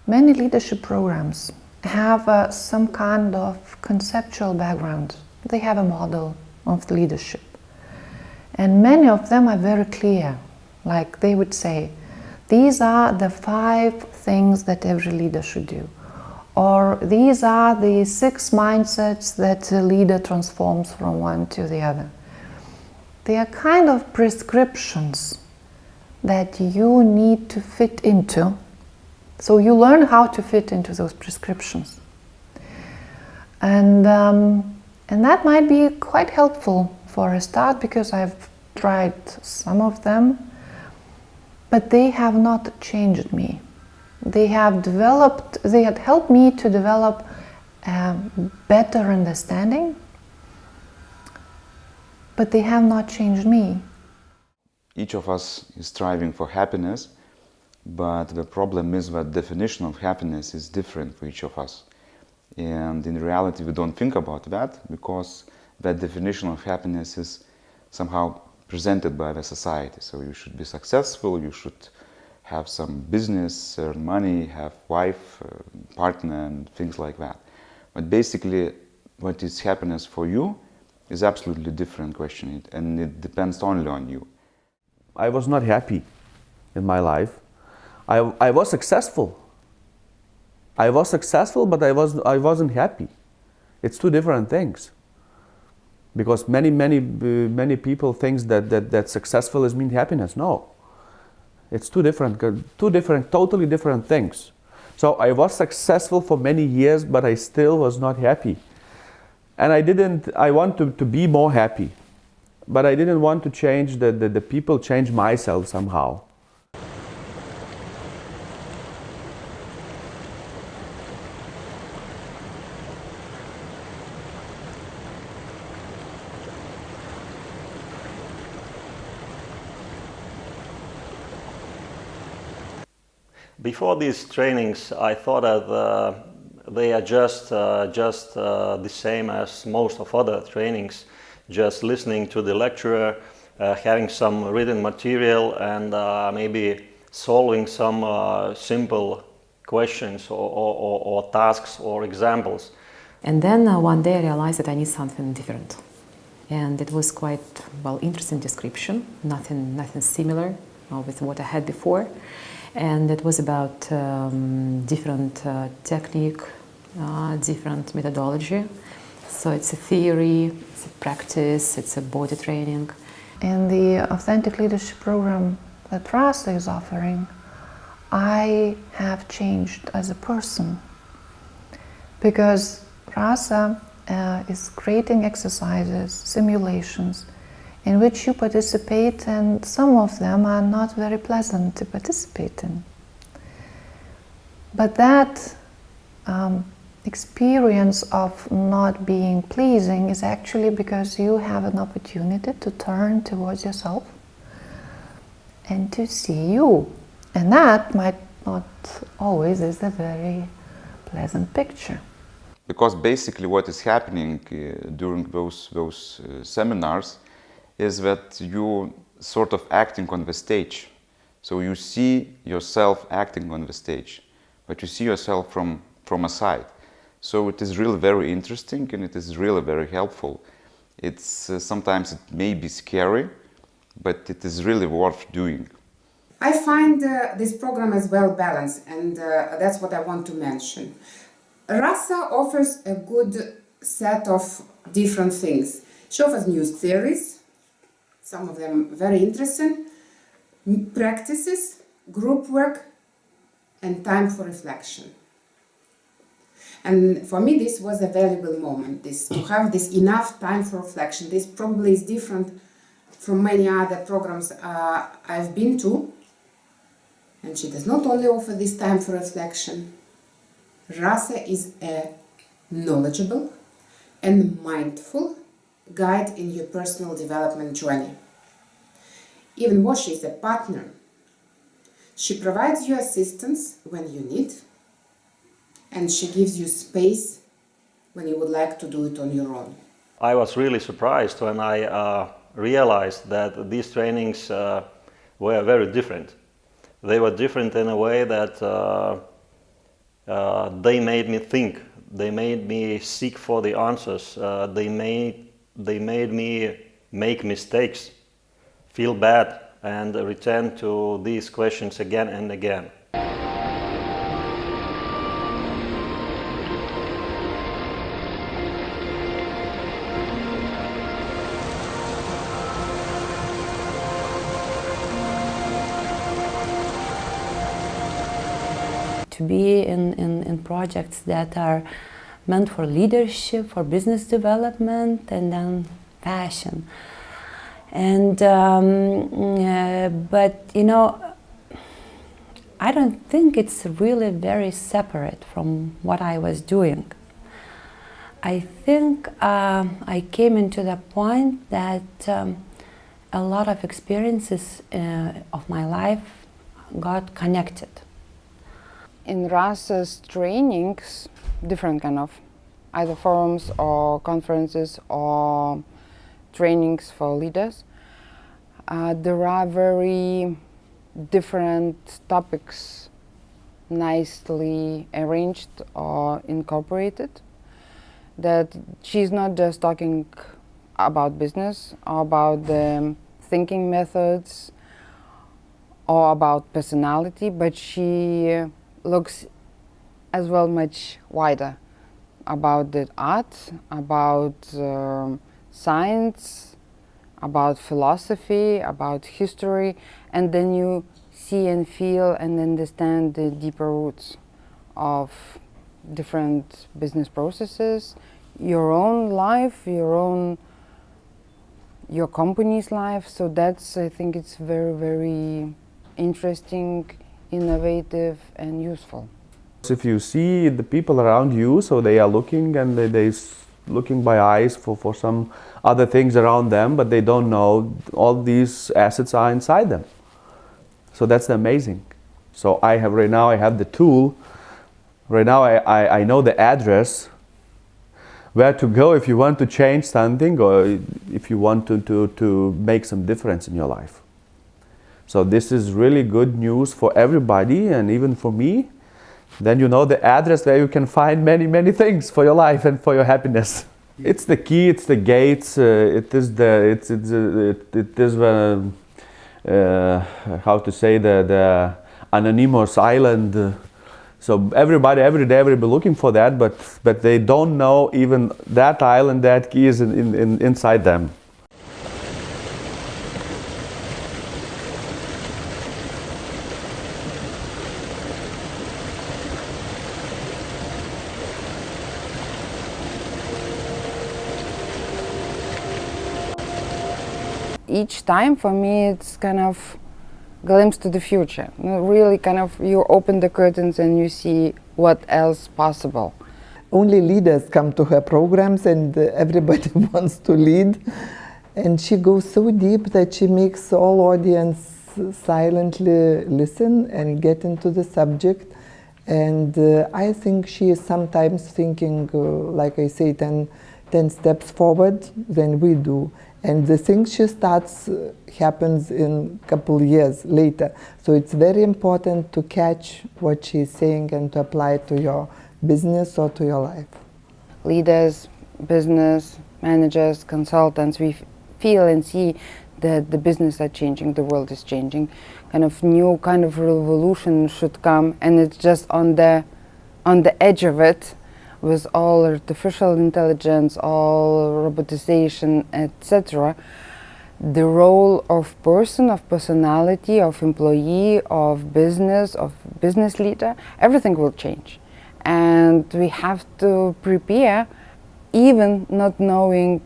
Many leadership programs have some kind of conceptual background. They have a model of leadership. And many of them are very clear. Like they would say, these are the 5 things that every leader should do. Or these are the 6 mindsets that a leader transforms from one to the other. They are kind of prescriptions that you need to fit into. So you learn how to fit into those prescriptions. And that might be quite helpful for a start, because I've tried some of them, but they have not changed me. They had helped me to develop a better understanding, but they have not changed me. Each of us is striving for happiness, but the problem is that definition of happiness is different for each of us. And in reality, we don't think about that, because that definition of happiness is somehow presented by the society. So you should be successful, you should have some business, earn money, have wife, partner, and things like that. But basically, what is happiness for you is absolutely different question, and it depends only on you. I was not happy in my life. I was successful. I was successful, but I wasn't happy. It's 2 different things. Because many people think that successful is mean happiness. No, it's 2 different, totally different things. So I was successful for many years, but I still was not happy. And I wanted to be more happy, but I didn't want to change the people, change myself somehow. Before these trainings, I thought that they are just the same as most of other trainings, just listening to the lecturer, having some written material, and maybe solving some simple questions or tasks or examples. And then one day I realized that I need something different. And it was quite, interesting description, nothing similar with what I had before. And it was about different technique, different methodology. So it's a theory, it's a practice, it's a body training. In the Authentic Leadership Program that Rasa is offering, I have changed as a person, because Rasa is creating exercises, simulations, in which you participate, and some of them are not very pleasant to participate in. But that experience of not being pleasing is actually because you have an opportunity to turn towards yourself and to see you. And that might not always is a very pleasant picture. Because basically what is happening during those seminars is that you sort of acting on the stage. So you see yourself acting on the stage, but you see yourself from a side. So it is really very interesting, and it is really very helpful. It's sometimes it may be scary, but it is really worth doing. I find this program as well balanced, and that's what I want to mention. Rasa offers a good set of different things. She offers new theories, some of them very interesting, practices, group work, and time for reflection. And for me, this was a valuable moment, to have this enough time for reflection. This probably is different from many other programs I've been to. And she does not only offer this time for reflection. Rasa is a knowledgeable and mindful guide in your personal development journey. Even more, she is a partner. She provides you assistance when you need, and she gives you space when you would like to do it on your own. I was really surprised when I realized that these trainings were very different. They were different in a way that they made me think. They made me seek for the answers. They made me make mistakes, feel bad, and return to these questions again and again. To be in projects that are meant for leadership, for business development, and then passion. And but you know, I don't think it's really very separate from what I was doing. I think I came into the point that a lot of experiences of my life got connected. In RAS's trainings, different kind of either forums or conferences or trainings for leaders, there are very different topics nicely arranged or incorporated, that she's not just talking about business or about the thinking methods or about personality, but she looks as well much wider about the art, about science, about philosophy, about history, and then you see and feel and understand the deeper roots of different business processes, your own life, your company's life. So that's, I think it's very, very interesting, innovative and useful. If you see the people around you, so they are looking and they're looking by eyes for some other things around them, but they don't know all these assets are inside them. So that's amazing. So I have the tool. Right now I know the address where to go if you want to change something or if you want to make some difference in your life. So this is really good news for everybody and even for me. Then you know the address where you can find many, many things for your life and for your happiness. It's the key, it's the gates, it is how to say, the anonymous island. So everybody, every day, will be looking for that, but they don't know even that island, that key is inside them. Each time for me it's kind of glimpse to the future. Really kind of you open the curtains and you see what else possible. Only leaders come to her programs and everybody wants to lead. And she goes so deep that she makes all audience silently listen and get into the subject. And I think she is sometimes thinking, like I say, 10 steps forward than we do. And the things she starts happens in a couple years later. So it's very important to catch what she's saying and to apply it to your business or to your life. Leaders, business, managers, consultants, we feel and see that the business are changing, the world is changing. Kind of new kind of revolution should come, and it's just on the edge of it, with all artificial intelligence, all robotization, etc. The role of person, of personality, of employee, of business leader, everything will change. And we have to prepare, even not knowing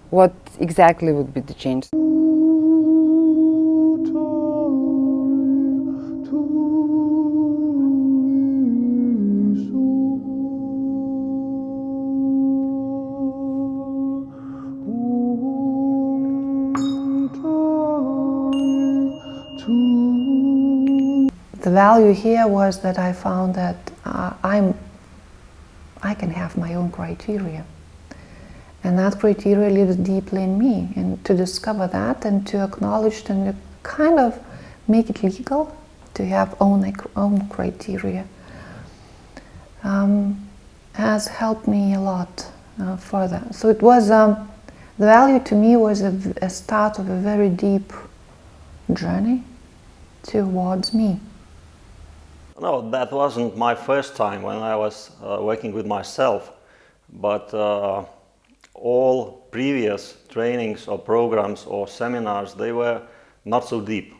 what exactly would be the change. The value here was that I found that I can have my own criteria. And that criteria lives deeply in me. And to discover that and to acknowledge and to kind of make it legal, to have own criteria, has helped me a lot further. So it was, the value to me was a start of a very deep journey towards me. No, that wasn't my first time when I was working with myself, but all previous trainings or programs or seminars, they were not so deep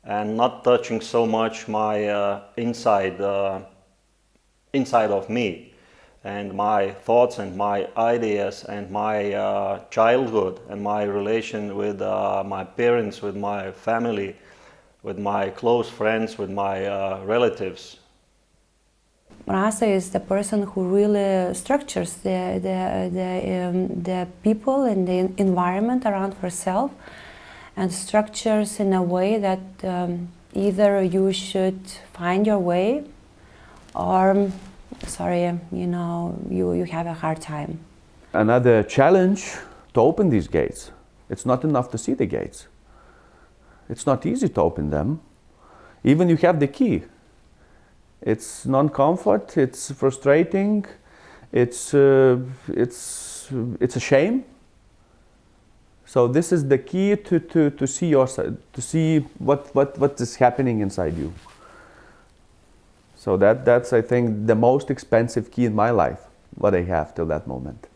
and not touching so much my inside of me and my thoughts and my ideas and my childhood and my relation with my parents, with my family, with my close friends, with my relatives. Rasa is the person who really structures the people and the environment around herself, and structures in a way that either you should find your way or, you have a hard time. Another challenge to open these gates. It's not enough to see the gates. It's not easy to open them. Even you have the key. It's non-comfort, it's frustrating, it's a shame. So this is the key to see yourself, to see what is happening inside you. So that's, I think, the most expensive key in my life, what I have till that moment.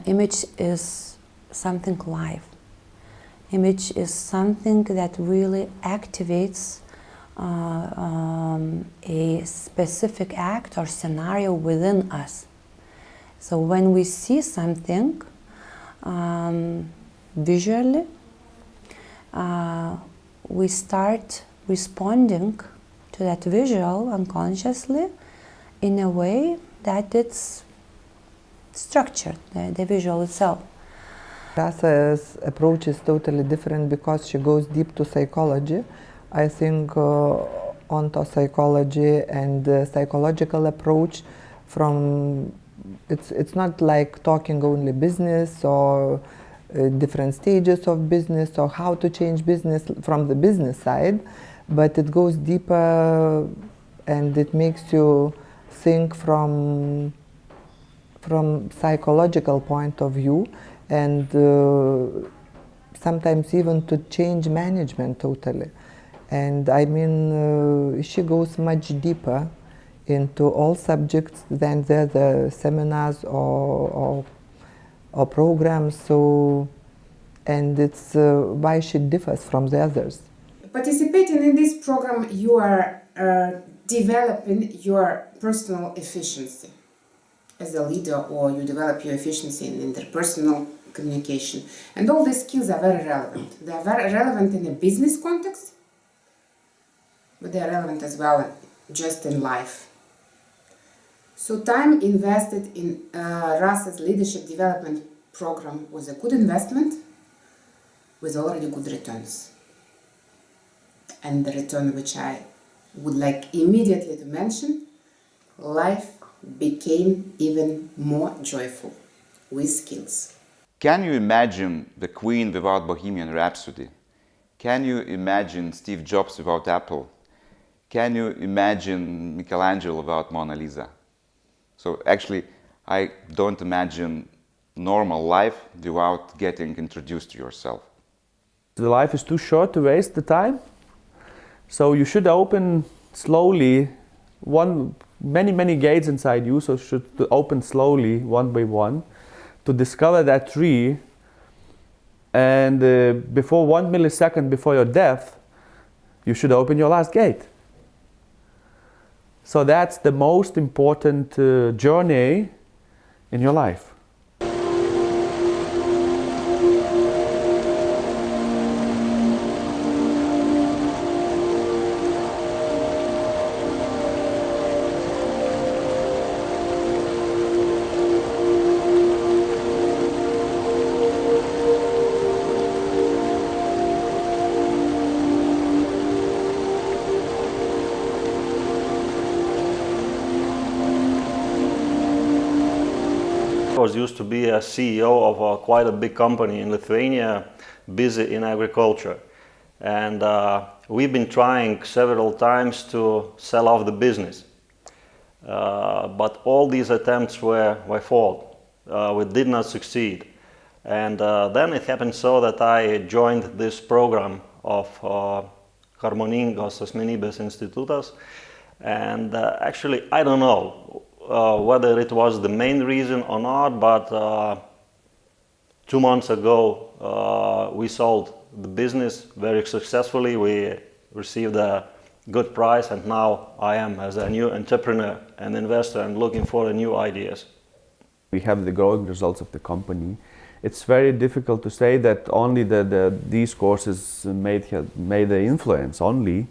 Image is something live. Image is something that really activates a specific act or scenario within us. So when we see something visually, we start responding to that visual unconsciously in a way that it's structured, the visual itself. Rasa's approach is totally different because she goes deep to psychology. I think ontopsychology and the psychological approach it's not like talking only business or different stages of business or how to change business from the business side, but it goes deeper and it makes you think from psychological point of view, and sometimes even to change management totally. And I mean, she goes much deeper into all subjects than the seminars or programs. So, and it's why she differs from the others. Participating in this program, you are developing your personal efficiency as a leader, or you develop your efficiency in interpersonal communication. And all these skills are very relevant. They are very relevant in a business context, but they are relevant as well just in life. So time invested in Rasa's leadership development program was a good investment with already good returns. And the return which I would like immediately to mention, life became even more joyful with skills. Can you imagine the Queen without Bohemian Rhapsody? Can you imagine Steve Jobs without Apple? Can you imagine Michelangelo without Mona Lisa? So actually, I don't imagine normal life without getting introduced to yourself. The life is too short to waste the time. So you should open slowly many gates inside you, so should open slowly one by one to discover that tree, and before 1 millisecond before your death you should open your last gate. So that's the most important journey in your life. I was used to be a CEO of quite a big company in Lithuania, busy in agriculture. And we've been trying several times to sell off the business. But all these attempts were failed. We did not succeed. And then it happened so that I joined this program of Harmoningos Asmenybės Institutas. And actually, I don't know whether it was the main reason or not, but 2 months ago we sold the business very successfully. We received a good price, and now I am as a new entrepreneur and investor and looking for new ideas. We have the growing results of the company. It's very difficult to say that only these courses made the influence only,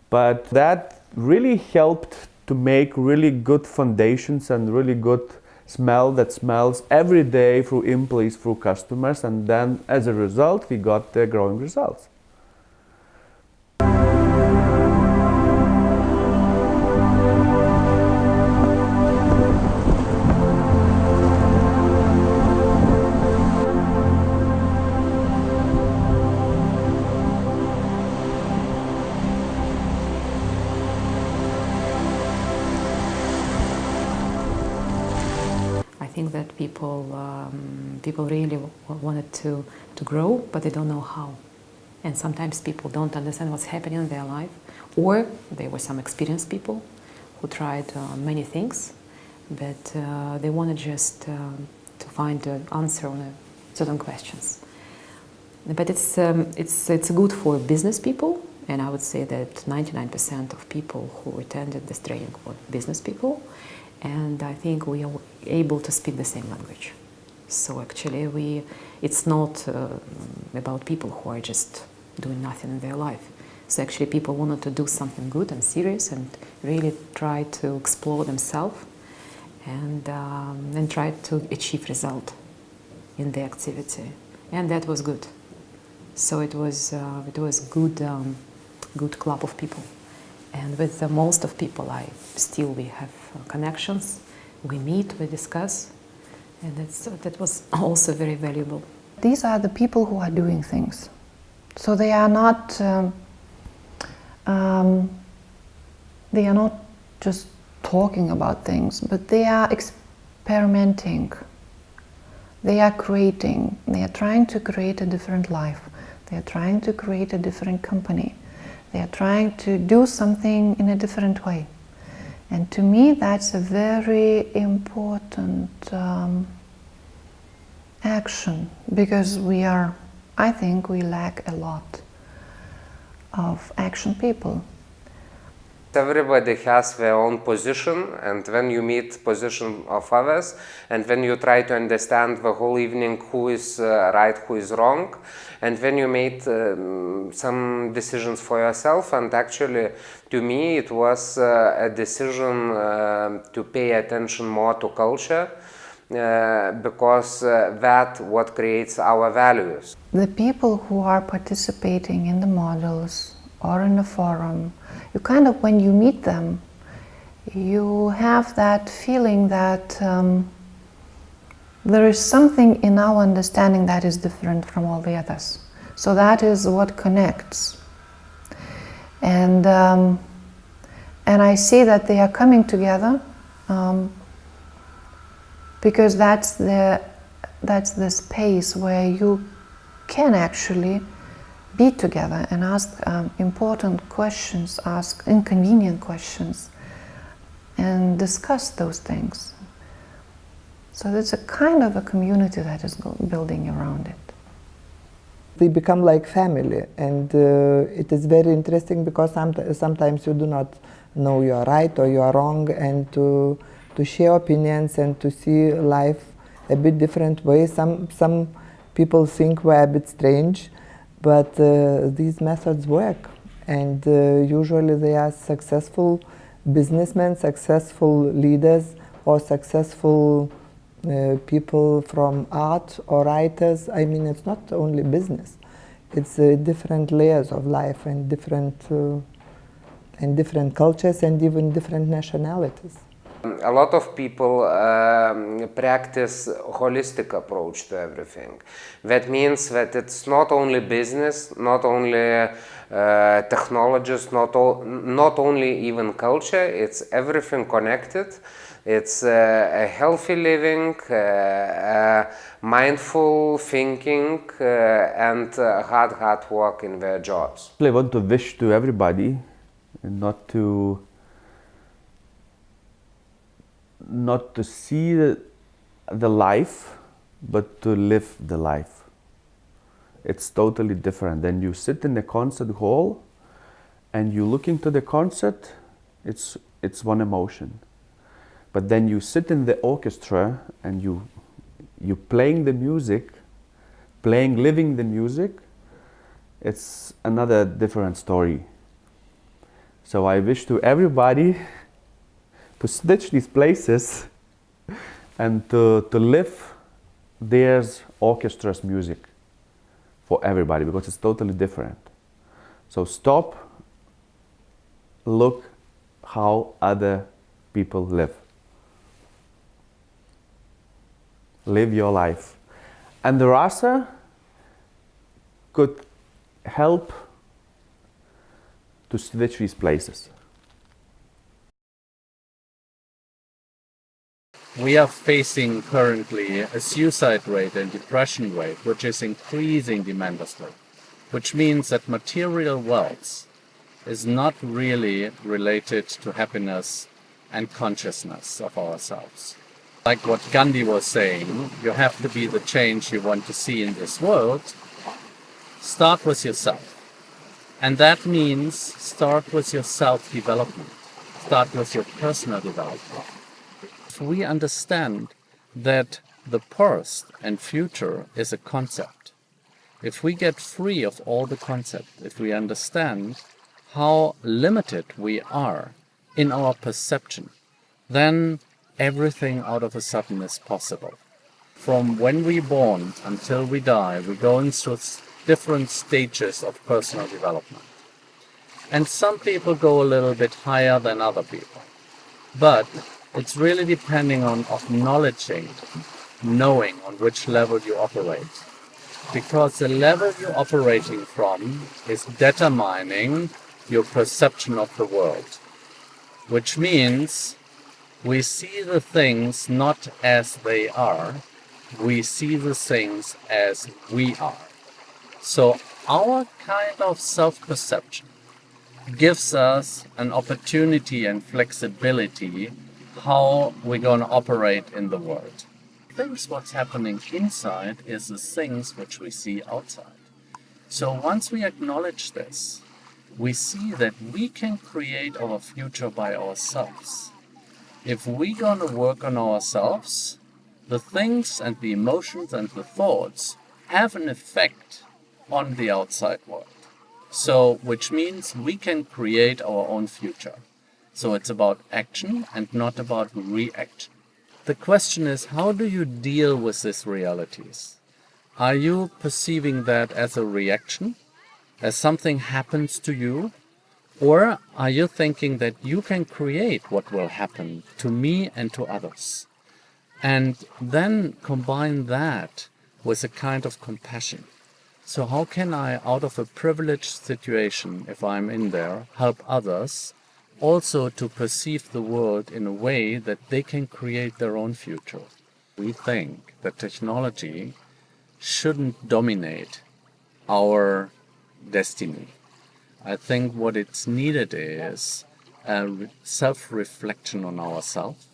but that really helped to make really good foundations and really good smell that smells every day through employees, through customers, and then as a result we got the growing results. I think that people really wanted to grow, but they don't know how. And sometimes people don't understand what's happening in their life, or there were some experienced people who tried many things, but they wanted just to find an answer on certain questions. But it's good for business people, and I would say that 99% of people who attended this training were business people. And I think we are able to speak the same language. So actually it's not about people who are just doing nothing in their life. So actually people wanted to do something good and serious and really try to explore themselves and try to achieve result in the activity. And that was good. So it was good club of people. And with most of people, we have connections. We meet, we discuss, and that was also very valuable. These are the people who are doing things. So they are not just talking about things, but they are experimenting. They are creating. They are trying to create a different life. They are trying to create a different company. They are trying to do something in a different way. And to me, that's a very important action, because I think we lack a lot of action people. Everybody has their own position, and when you meet position of others, and when you try to understand the whole evening who is right, who is wrong, and when you made some decisions for yourself, and actually to me it was a decision to pay attention more to culture, because that what creates our values. The people who are participating in the modules or in the forum, you kind of, when you meet them, you have that feeling that there is something in our understanding that is different from all the others. So that is what connects. And I see that they are coming together because that's the space where you can actually be together and ask important questions, ask inconvenient questions, and discuss those things. So there's a kind of a community that is building around it. They become like family, and it is very interesting because sometimes you do not know you are right or you are wrong, and to share opinions and to see life a bit different way. Some people think we're a bit strange, but these methods work, and usually they are successful businessmen, successful leaders, or successful people from art or writers. I mean, it's not only business. It's different layers of life and different cultures and even different nationalities. A lot of people practice holistic approach to everything. That means that it's not only business, not only technologies, not only even culture, it's everything connected. It's a healthy living, mindful thinking, and hard work in their jobs. I want to wish to everybody not to see the life, but to live the life. It's totally different. Then you sit in the concert hall and you look into the concert, it's one emotion. But then you sit in the orchestra and you playing the music, living the music, it's another different story. So I wish to everybody to switch these places and to live their orchestra's music for everybody, because it's totally different. So stop, look how other people live. Live your life. And the rasa could help to switch these places. We are facing currently a suicide rate and depression rate which is increasing tremendously, which means that material wealth is not really related to happiness and consciousness of ourselves. Like what Gandhi was saying, you have to be the change you want to see in this world. Start with yourself. And that means start with your self-development. Start with your personal development. If we understand that the past and future is a concept, if we get free of all the concepts, if we understand how limited we are in our perception, then everything out of a sudden is possible. From when we're born until we die, we're going through different stages of personal development. And some people go a little bit higher than other people. But it's really depending on acknowledging, knowing on which level you operate. Because the level you're operating from is determining your perception of the world. Which means we see the things not as they are, we see the things as we are. So our kind of self-perception gives us an opportunity and flexibility how we're going to operate in the world. Things what's happening inside is the things which we see outside. So once we acknowledge this, we see that we can create our future by ourselves. If we're going to work on ourselves, the things and the emotions and the thoughts have an effect on the outside world. So, which means we can create our own future. So it's about action and not about reaction. The question is, how do you deal with these realities? Are you perceiving that as a reaction, as something happens to you? Or are you thinking that you can create what will happen to me and to others? And then combine that with a kind of compassion. So how can I, out of a privileged situation, if I'm in there, help others also to perceive the world in a way that they can create their own future? We think that technology shouldn't dominate our destiny. I think what it's needed is a self-reflection on ourselves.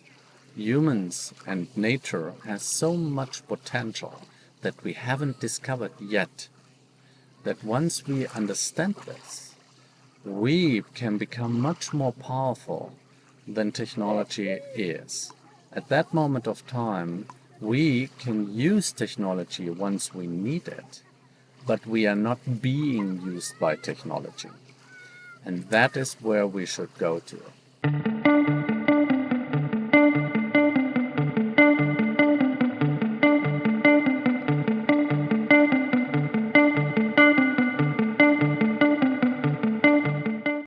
Humans and nature has so much potential that we haven't discovered yet. That once we understand this, we can become much more powerful than technology is. At that moment of time, we can use technology once we need it, but we are not being used by technology. And that is where we should go to.